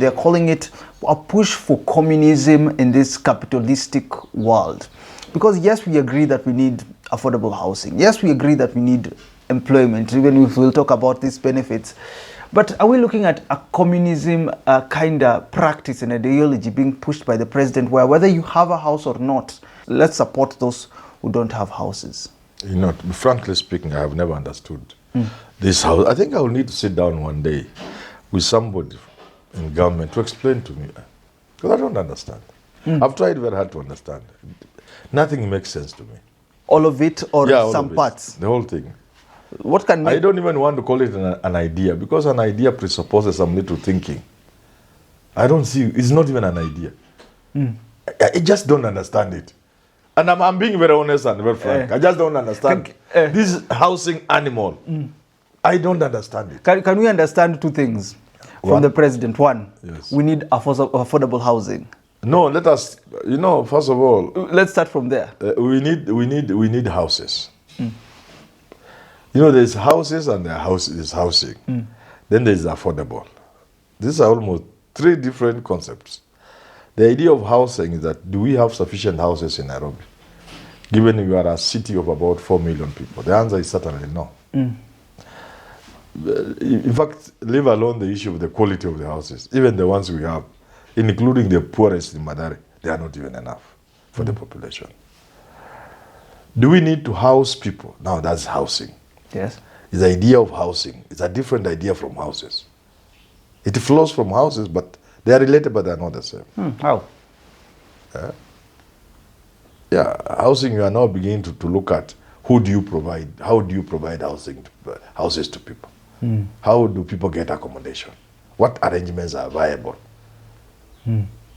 and they're calling it a push for communism in this capitalistic world. Because yes, we agree that we need affordable housing. Yes, we agree that we need employment, even if we'll talk about these benefits. But are we looking at a communism kind of practice and ideology being pushed by the president, where whether you have a house or not, let's support those who don't have houses? You know, frankly speaking, I have never understood this house. I think I will need to sit down one day with somebody in government to explain to me, because I don't understand. I've tried very hard to understand. Nothing makes sense to me. All of it, or some parts? The whole thing. What can I don't even want to call it an idea, because an idea presupposes some little thinking. I don't see, it's not even an idea. I just don't understand it. And I'm being very honest and very frank. I just don't understand this housing animal. I don't understand it. Can we understand two things from the president? One, yes, we need affordable housing. No, let us, you know, first of all, let's start from there. We need houses. You know, there's houses and there's housing. Then there's affordable. These are almost three different concepts. The idea of housing is that, do we have sufficient houses in Nairobi? Given you are a city of about 4 million people. The answer is certainly no. In fact, leave alone the issue of the quality of the houses. Even the ones we have, including the poorest in Madare, they are not even enough for the population. Do we need to house people? Now that's housing. Yes. It's the idea of housing. It's a different idea from houses. It flows from houses, but they are related, but they are not the same. How? Yeah, housing, you are now beginning to look at who do you provide, how do you provide houses to people? How do people get accommodation? What arrangements are viable?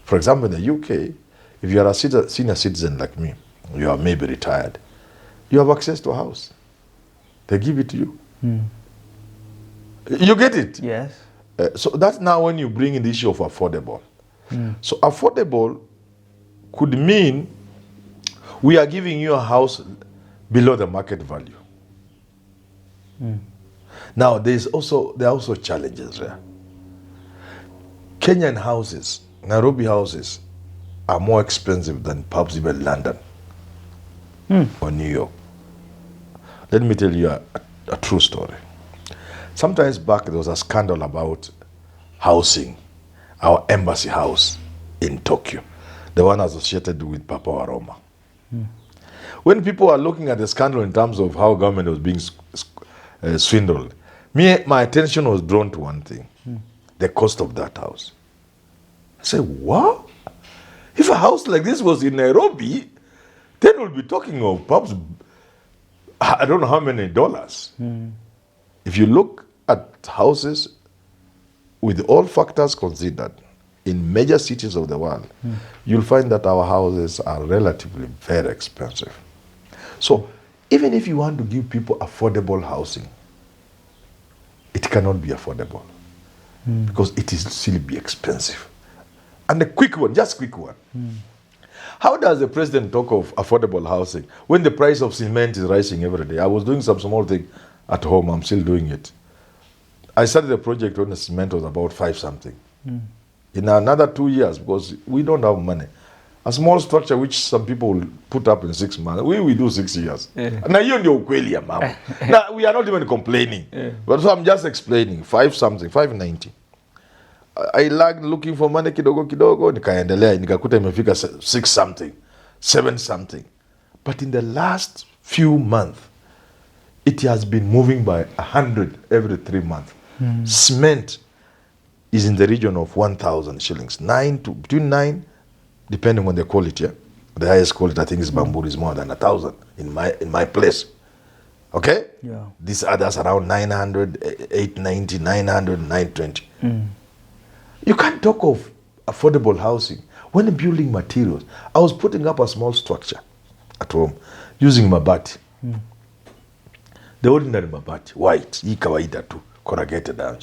For example, in the UK, if you are a senior citizen like me, you are maybe retired, you have access to a house. They give it to you. You get it? Yes. So that's now when you bring in the issue of affordable. So affordable could mean we are giving you a house below the market value. Now there are also challenges there. Kenyan houses, Nairobi houses, are more expensive than perhaps even London or New York. Let me tell you a true story. Sometimes back there was a scandal about housing, our embassy house in Tokyo, the one associated with Papa Waroma. When people are looking at the scandal in terms of how government was being swindled, my attention was drawn to one thing, the cost of that house. I said, what? If a house like this was in Nairobi, then we'll be talking of perhaps, I don't know how many dollars. If you look at houses with all factors considered in major cities of the world, you'll find that our houses are relatively very expensive. So even if you want to give people affordable housing, it cannot be affordable because it will still be expensive. And a quick one, just quick one. How does the president talk of affordable housing when the price of cement is rising every day? I was doing some small thing at home, I'm still doing it. I started the project when the cement was about 5 something. In another 2 years, because we don't have money, a small structure which some people will put up in 6 months, we do 6 years. Now you know ukweli, mama. Now we are not even complaining. But so I'm just explaining, 5 something, 590. I lagged looking for money kidogo, nikaendelea, nikakuta imefika 6 something, 7 something. But in the last few months, it has been moving by 100 every 3 months. Cement is in the region of 1,000 shillings, between 9, depending on the quality. The highest quality, I think, is bamboo, is more than 1,000 in my place. Okay? Yeah. These others around 900, 890, 900, 920. You can't talk of affordable housing when building materials. I was putting up a small structure at home using mabati. The ordinary mabati, white, hii kawaida tu, corrugated down.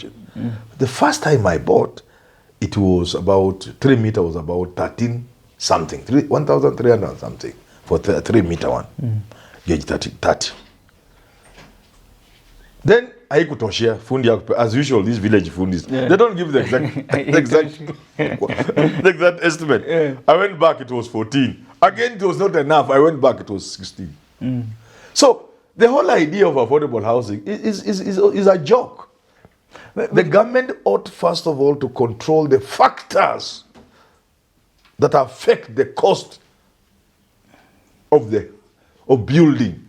The first time I bought, it was about 3 meter, was about 13 something, 1,300 something for 3 meter one, gauge 30. Then haikutoshea fundi as usual these village fundis they don't give the exact estimate. I went back, it was 14. Again, it was not enough. I went back, it was 16. So the whole idea of affordable housing is a joke. The government ought first of all to control the factors that affect the cost of building.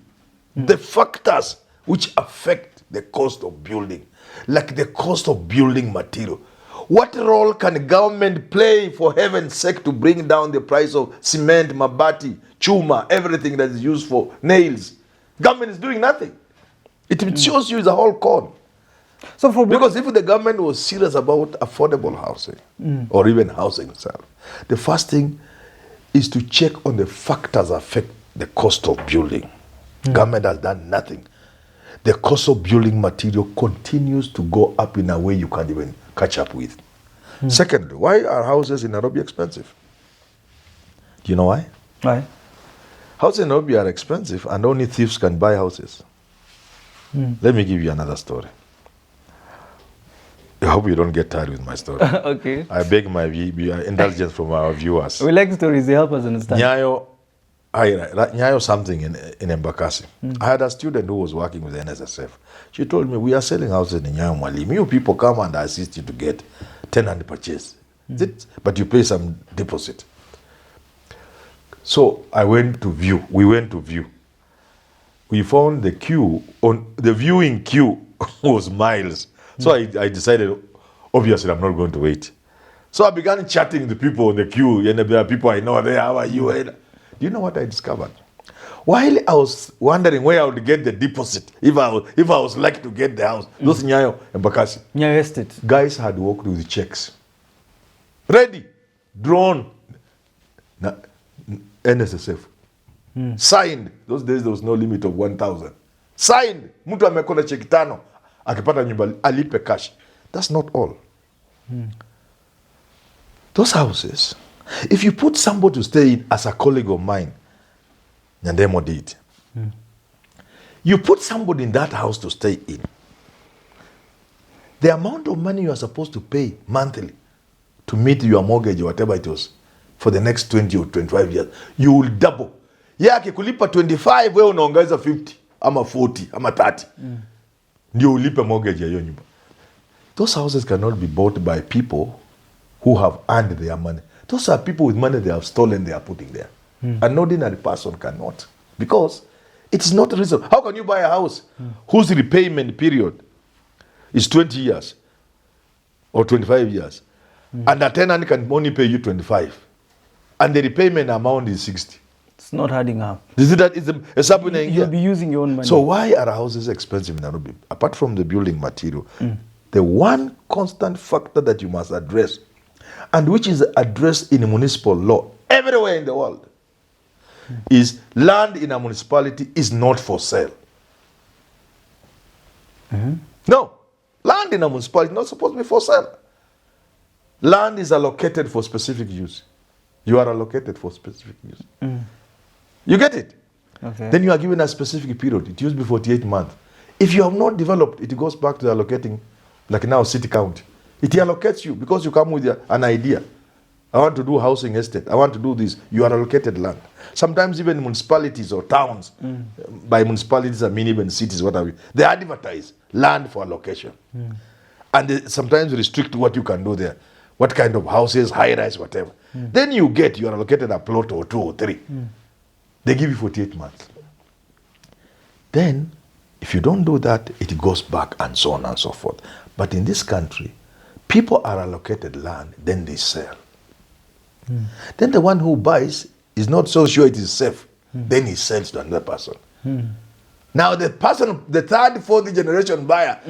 The factors which affect the cost of building, like the cost of building material. What role can government play, for heaven's sake, to bring down the price of cement, mabati, chuma, everything that is used for nails? Government is doing nothing. It shows you it's a whole con. So because if the government was serious about affordable housing, or even housing itself, the first thing is to check on the factors that affect the cost of building. Government has done nothing. The cost of building material continues to go up in a way you can't even catch up with. Secondly, why are houses in Nairobi expensive? Do you know why? Why? Houses in Nairobi are expensive and only thieves can buy houses. Let me give you another story. I hope you don't get tired with my story. Okay. I beg my indulgence from our viewers. We like stories, they help us understand. Nyayo something in Embakasi. I had a student who was working with the NSSF. She told me, we are selling houses in Nyayo Mwalimu. You people come and assist you to get tenant purchase. But you pay some deposit. So I went to view. We went to view. We found the queue, the viewing queue was miles. So I decided, obviously I'm not going to wait. So I began chatting to people in the queue. There are people I know there. How are you? Do you know what I discovered? While I was wondering where I would get the deposit, if I was lucky to get the house, those Nyayo and Bakasi. Nyayo Estate. Guys had worked with checks. Ready, drawn, NSSF. Signed. Those days there was no limit of 1,000. Signed. Mtu amekona cheki tano. Akipata nyumba alipe cash. That's not all. Those houses, if you put somebody to stay in as a colleague of mine, Nyandemo did. You put somebody in that house to stay in. The amount of money you are supposed to pay monthly to meet your mortgage or whatever it was for the next 20 or 25 years, you will double. Akikulipa 25, wewe unaongeza 50, ama 40, ama 30. Ndio ulipe mortgage ya hiyo nyumba. Those houses cannot be bought by people who have earned their money. Those are people with money they have stolen, they are putting there. An ordinary person cannot. Because it's not reasonable. How can you buy a house whose repayment period is 20 years or 25 years, and a tenant can only pay you 25, and the repayment amount is 60? It's not adding up. Is it that it's happening? You'll be using your own money. So why are houses expensive in Nairobi? Apart from the building material, the one constant factor that you must address, and which is addressed in municipal law everywhere in the world, is land in a municipality is not for sale. No, land in a municipality is not supposed to be for sale. Land is allocated for specific use. You are allocated for specific use. You get it? Okay. Then you are given a specific period. It used to be 48 months. If you have not developed, it goes back to allocating, like now city county. It allocates you because you come with an idea. I want to do housing estate. I want to do this. You are allocated land. Sometimes even municipalities or towns, by municipalities I mean even cities, what have you, they advertise land for allocation. And they sometimes restrict what you can do there. What kind of houses, high rise, whatever. Then you are allocated a plot or 2 or 3. They give you 48 months. Then, if you don't do that, it goes back and so on and so forth. But in this country, people are allocated land, then they sell. Then the one who buys is not so sure it is safe. Then he sells to another person. Now the person, the third, fourth generation buyer,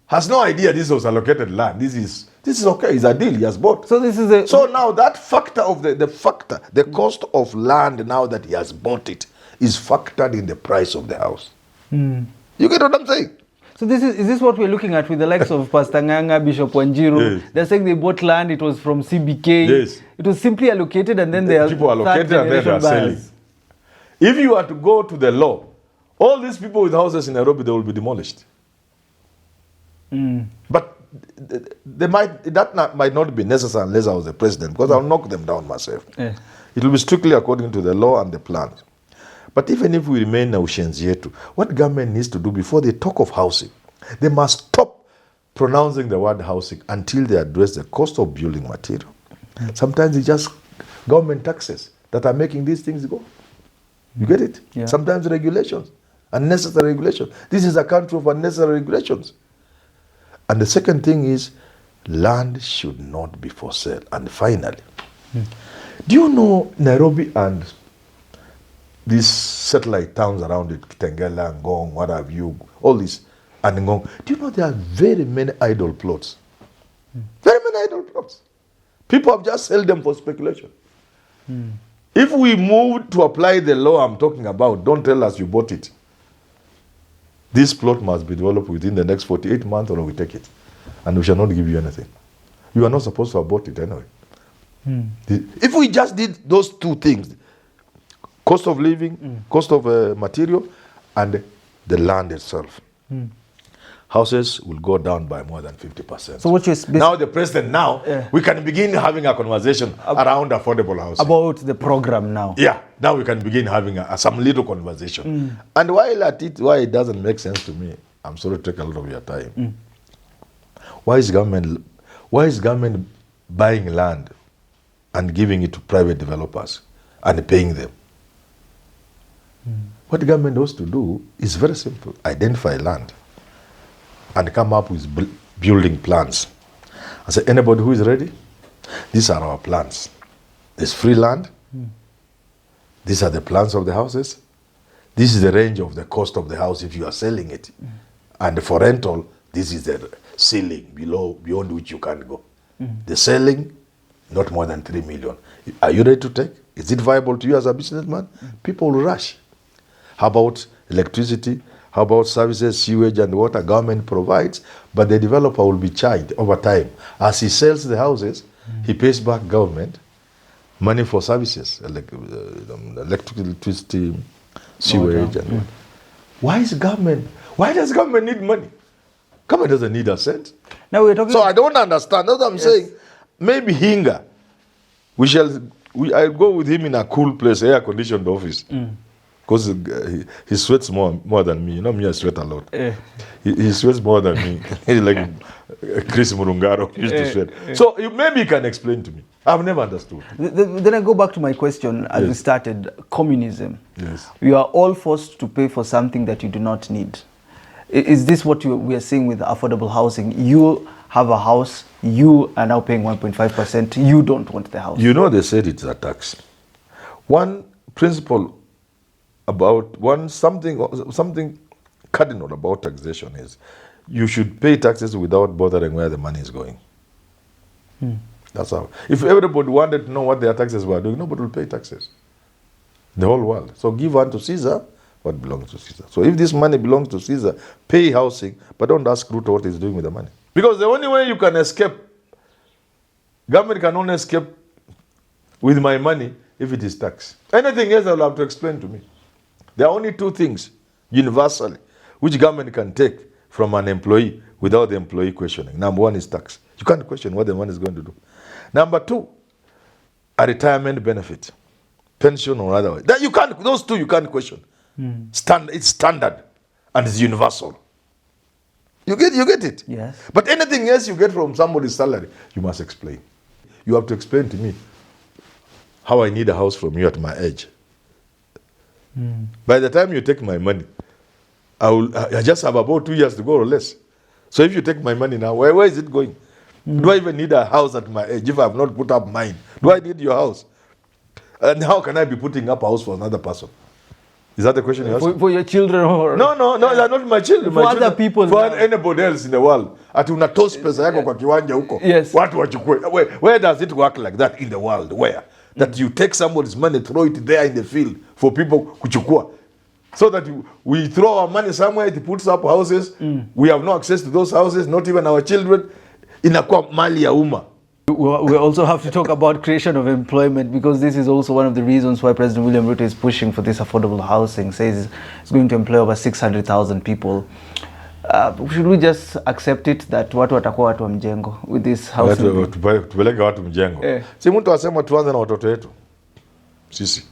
has no idea this was allocated land. This is okay. It's a deal. He has bought. So this is so now that factor of the cost of land now that he has bought it is factored in the price of the house. You get what I'm saying? So is this what we're looking at with the likes of Pastor Nganga, Bishop Wanjiru? Yes. They're saying they bought land. It was from CBK. Yes. It was simply allocated, and then they are people allocated and then they are selling. If you are to go to the law, all these people with houses in Nairobi, they will be demolished. But that might not be necessary unless I was the president, because I'll knock them down myself. Yeah. It will be strictly according to the law and the plans. But even if we remain na ushenzi yetu, what government needs to do before they talk of housing, they must stop pronouncing the word housing until they address the cost of building material. Sometimes it's just government taxes that are making these things go. You get it? Yeah. Sometimes regulations, unnecessary regulations. This is a country of unnecessary regulations. And the second thing is, land should not be for sale. And finally, do you know Nairobi and these satellite towns around it, Kitengela, Ngong, what have you, all this, and Ngong, do you know there are very many idle plots? Very many idle plots. People have just sold them for speculation. If we move to apply the law I'm talking about, don't tell us you bought it. This plot must be developed within the next 48 months or we take it. And we shall not give you anything. You are not supposed to have bought it anyway. If we just did those two things, cost of living, cost of material, and the land itself, houses will go down by more than 50%. So what you're now the president, we can begin having a conversation around affordable housing. About the program now. Yeah, now we can begin having some little conversation. And why it doesn't make sense to me, I'm sorry to take a lot of your time. Why is government buying land and giving it to private developers and paying them? What the government has to do is very simple. Identify land and come up with building plans. I say, anybody who is ready, these are our plans. There's free land. These are the plans of the houses. This is the range of the cost of the house if you are selling it. And for rental, this is the ceiling beyond which you can go. The selling, not more than 3 million. Are you ready to take? Is it viable to you as a businessman? People will rush. How about electricity? How about services, sewage and water government provides, but the developer will be charged over time. As he sells the houses, he pays back government money for services, electricity, sewage and water. Why does government need money? Government doesn't need a cent. Now we're talking. So I don't understand. That's what I'm saying. Maybe Hinga, I'll go with him in a cool place, air-conditioned office. Because he sweats more than me. You know me, I sweat a lot. He sweats more than me. He's like Chris Murungaro used to sweat. So maybe you can explain to me. I've never understood. Then I go back to my question as we started, communism. Yes. You are all forced to pay for something that you do not need. Is this what we are seeing with affordable housing? You have a house, you are now paying 1.5%, you don't want the house. You know they said it's a tax. One principle about something cardinal about taxation is you should pay taxes without bothering where the money is going. That's how. If everybody wanted to know what their taxes were doing, nobody will pay taxes. The whole world. So give unto Caesar what belongs to Caesar. So if this money belongs to Caesar, pay housing, but don't ask Ruto what he's doing with the money. Because the only way you can escape, government can only escape with my money if it is tax. Anything else they'll have to explain to me. There are only two things, universally, which government can take from an employee without the employee questioning. Number one is tax. You can't question what the money is going to do. Number two, a retirement benefit, pension or otherwise. Those two you can't question. It's standard and it's universal. You get it? Yes. But anything else you get from somebody's salary, you must explain. You have to explain to me how I need a house from you at my age. By the time you take my money, I just have about 2 years to go or less. So if you take my money now, where is it going? Do I even need a house at my age if I have not put up mine? Do I need your house? And how can I be putting up a house for another person? Is that the question you ask? For your children or? No, they're not my children. For other people. For anybody else in the world. Ati unatoss pesa yako kwa kiwanja huko. Yes. Watu wachukue. Where does it work like that in the world? Where? That you take somebody's money, throw it there in the field for people kuchukua. So that we throw our money somewhere, it puts up houses. We have no access to those houses, not even our children. Inakuwa mali ya umma. We also have to talk about creation of employment, because this is also one of the reasons why President William Ruto is pushing for this affordable housing. Says it's going to employ over 600,000 people. Should we just accept it that watu watakuwa watu wa mjengo with this housing? Tupeleke watu mjengo. Si mtu asema tuanze na watoto wetu. Sisi.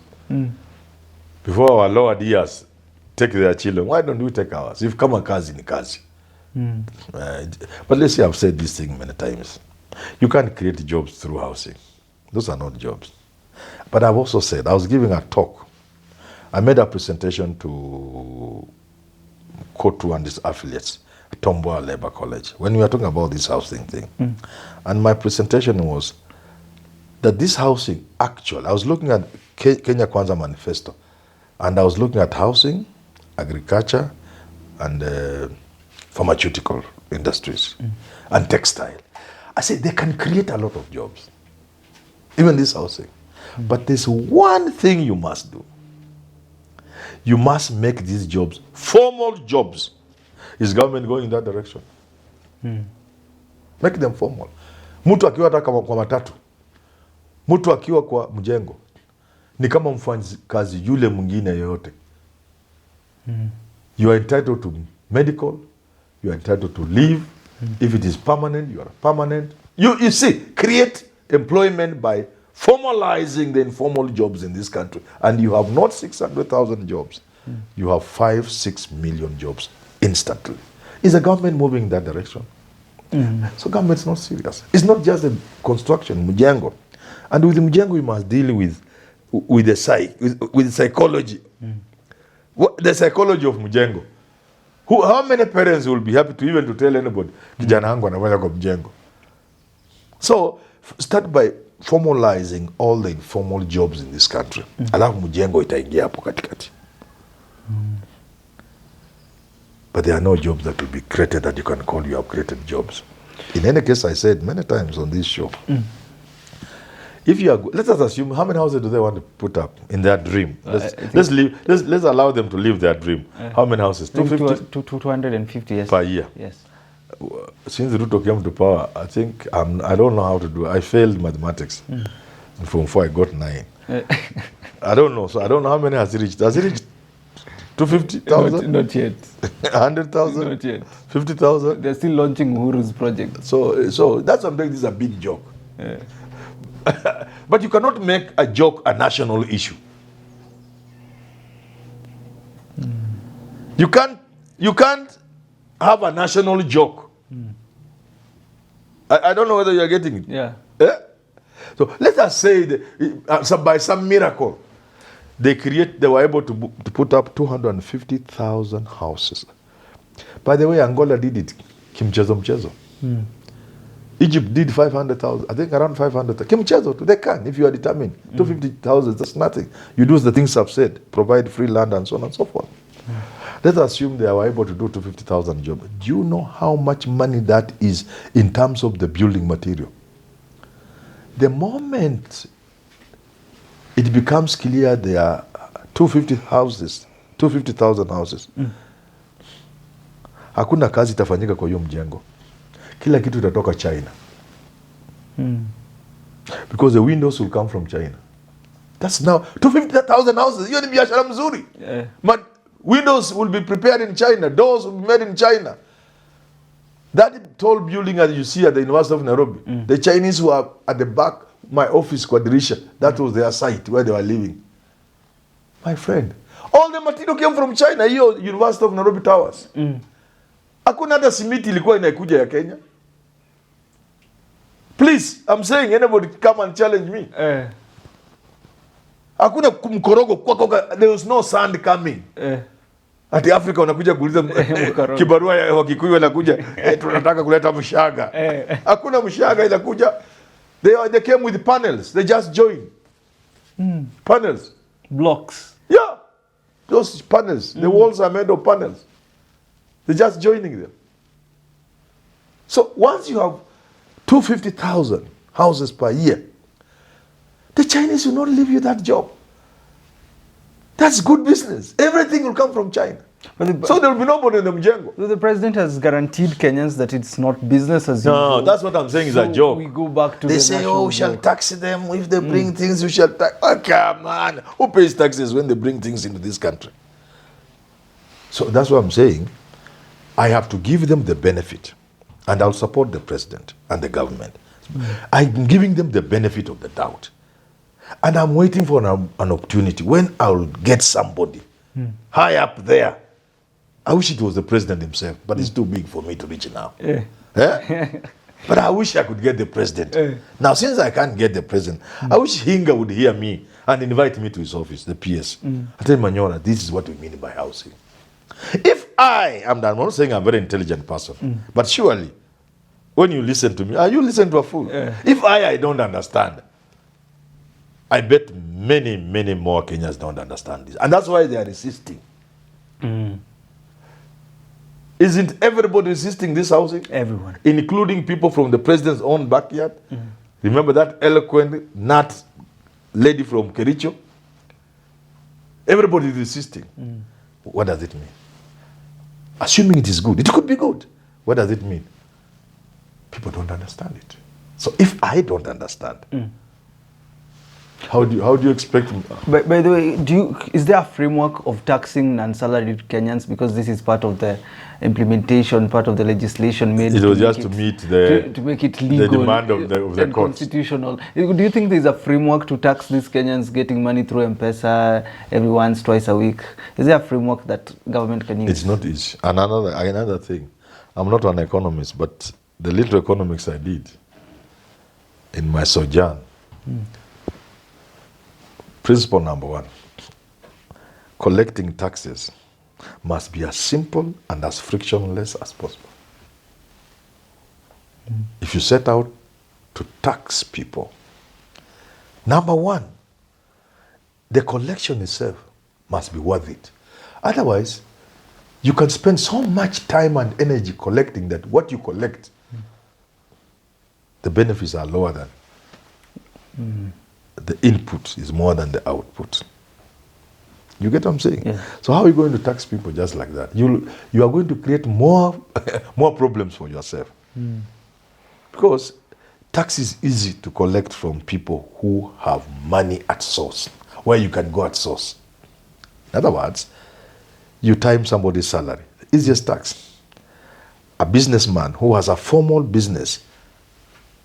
Before our lower years take their children, why don't we take ours? If kama kazi ni kazi. But let's see, I've said this thing many times. You can't create jobs through housing. Those are not jobs. But I've also said, I was giving a talk. I made a presentation to Kotu and his affiliates, Tomboa Labour College, when we were talking about this housing thing. And my presentation was that this housing, actually, I was looking at Kenya Kwanza Manifesto, and I was looking at housing, agriculture, and pharmaceutical industries, and textile. I said they can create a lot of jobs, even this housing. But there's one thing you must do. You must make these jobs formal jobs. Is government going in that direction? Make them formal. Mtu akiwa hata kwa matatu, mtu akiwa kwa mjengo, ni kama mfanyikazi yule mwingine yoyote. You are entitled to medical, you are entitled to leave. If it is permanent, you are permanent. You see, create employment by formalizing the informal jobs in this country. And you have not 600,000 jobs. You have 5-6 million jobs instantly. Is the government moving in that direction? So government's not serious. It's not just a construction, Mujengo. And with Mujengo, we must deal with the psychology. The psychology of Mujengo. How many parents will be happy to even to tell anybody, kijana wangu anaweza kwa Mujengo? So start by formalizing all the informal jobs in this country. Alafu Mujengo itaingia hapo katikati. But there are no jobs that will be created that you can call you have created jobs. In any case, I said many times on this show, if you are, let us assume, how many houses do they want to put up in their dream? Let's allow them to live their dream. How many houses? 250? 250, yes. Per year? Yes. Since Ruto came to power, I think, I don't know how to do it. I failed mathematics. From 4, I got 9. I don't know. So I don't know how many has he reached. Has he reached 250,000? Not yet. 100,000? Not yet. 50,000? They're still launching Uhuru's project. So that's what makes this a big joke. But you cannot make a joke a national issue. You can't have a national joke. I don't know whether you are getting it. Yeah. So let us say that, by some miracle, they were able to put up 250,000 houses. By the way, Angola did it. Mchezo. Egypt did 500,000. I think around 500,000. Mchezo, they can if you are determined. 250,000, that's nothing. You do the things I've said, provide free land and so on and so forth. Let's assume they were able to do 250,000 jobs. Do you know how much money that is in terms of the building material? The moment it becomes clear there are 250,000 houses, hakuna kazi itafanyika kwa hiyo mjengo. Kila kitu itatoka China. Because the windows will come from China. That's now 250,000 houses. Hiyo ni biashara mzuri. But windows will be prepared in China. Doors will be made in China. That tall building as you see at the University of Nairobi, the Chinese who are at the back, my office, Quadirisha, that was their site where they were living. My friend, all the material came from China, hiyo University of Nairobi Towers. Hakuna hata simiti ilikuwa inakuja ya Kenya. Please, I'm saying anybody come and challenge me. Hakuna mkorogo there was no sand coming. Ati Afrika wanakuja kuuliza kibarua ya Wakikuyu wanakuja tunataka kuleta mshaga. Hakuna mshaga inakuja. They came with panels. They just joined. Panels. Blocks. Yeah. Those panels. The walls are made of panels. They're just joining them. So once you have 250,000 houses per year, the Chinese will not leave you that job. That's good business. Everything will come from China. So there will be nobody in the Mjengo. So the president has guaranteed Kenyans that it's not business as usual. No, that's what I'm saying is a joke. We go back to they say, we shall tax them. If they bring things, we shall tax. Oh, come on. Who pays taxes when they bring things into this country? So that's what I'm saying. I have to give them the benefit, and I'll support the president and the government. I'm giving them the benefit of the doubt. And I'm waiting for an opportunity when I'll get somebody high up there. I wish it was the president himself, but it's too big for me to reach now. Yeah. Eh? But I wish I could get the president. Now, since I can't get the president, I wish Hinga would hear me and invite me to his office, the PS. I tell Manyora, this is what we mean by housing. If I'm not saying I'm a very intelligent person, but surely, when you listen to me, you listen to a fool. If I don't understand, I bet many, many more Kenyans don't understand this. And that's why they are resisting. Isn't everybody resisting this housing? Everyone. Including people from the president's own backyard. Remember that eloquent nut lady from Kericho? Everybody is resisting. What does it mean? Assuming it is good. It could be good. What does it mean? People don't understand it. So if I don't understand, how do you expect? By the way, is there a framework of taxing non-salaried Kenyans, because this is part of the implementation, part of the legislation made? It was just to meet to make it legal, the demand of the and courts. Constitutional. Do you think there's a framework to tax these Kenyans getting money through M-Pesa every once, twice a week? Is there a framework that government can use? It's not easy. Another thing, I'm not an economist, but the little economics I did in my sojourn. Principle number one, collecting taxes must be as simple and as frictionless as possible. If you set out to tax people, number one, the collection itself must be worth it. Otherwise, you can spend so much time and energy collecting that what you collect, the benefits are lower than the input is more than the output. You get what I'm saying? Yeah. So how are you going to tax people just like that? You are going to create more problems for yourself. Because tax is easy to collect from people who have money at source, where you can go at source. In other words, you time somebody's salary. Easiest tax. A businessman who has a formal business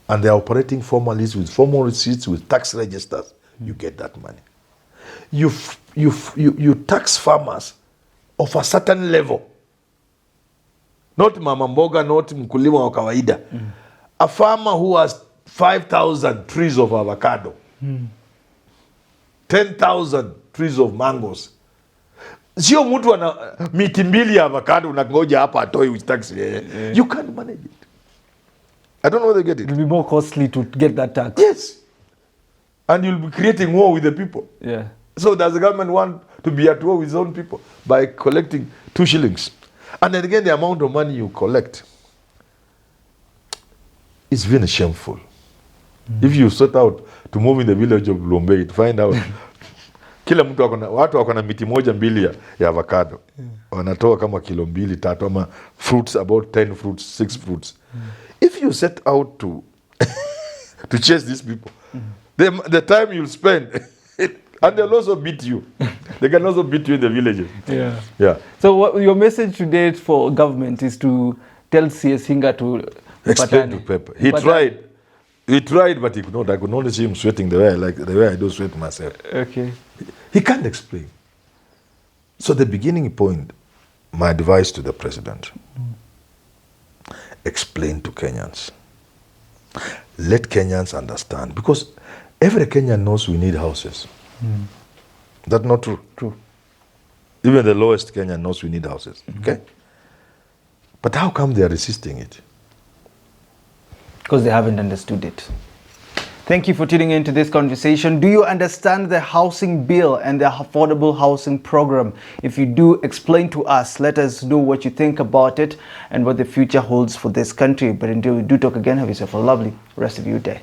and they're operating formally with formal receipts, with tax registers, you get that money. You tax farmers of a certain level. Not mama mboga, not mkulima wa kawaida. A farmer who has 5,000 trees of avocado, 10,000 trees of mangoes. Sio mtu ana miti mbili ya avocado unangoja hapa atoi with tax. You can't manage it. I don't know whether you get it. It will be more costly to get that tax. Yes. And you'll be creating war with the people. Yeah. So does the government want to be at war with its own people by collecting 2 shillings? And then again, the amount of money you collect is very shameful. If you set out to move in the village of Lombei to find out kila mtu watu wako na miti moja mbili ya avocado. Wanatoa kama kilo 2, 3 ama fruits, about 10 fruits, 6 fruits. If you set out to chase these people, the time you'll spend, and they'll also beat you. They can also beat you in the villages. Yeah. So your message today for government is to tell CS Hinga to explain to Pepper. He tried, but he could not. I could only see him sweating the way I do sweat myself. Okay. He can't explain. So the beginning point, my advice to the president, explain to Kenyans. Let Kenyans understand. Because every Kenyan knows we need houses. That's not true. True. Even the lowest Kenyan knows we need houses. Okay? But how come they are resisting it? Because they haven't understood it. Thank you for tuning into this conversation. Do you understand the housing bill and the affordable housing program? If you do, explain to us. Let us know what you think about it and what the future holds for this country. But until we do talk again, have yourself a lovely rest of your day.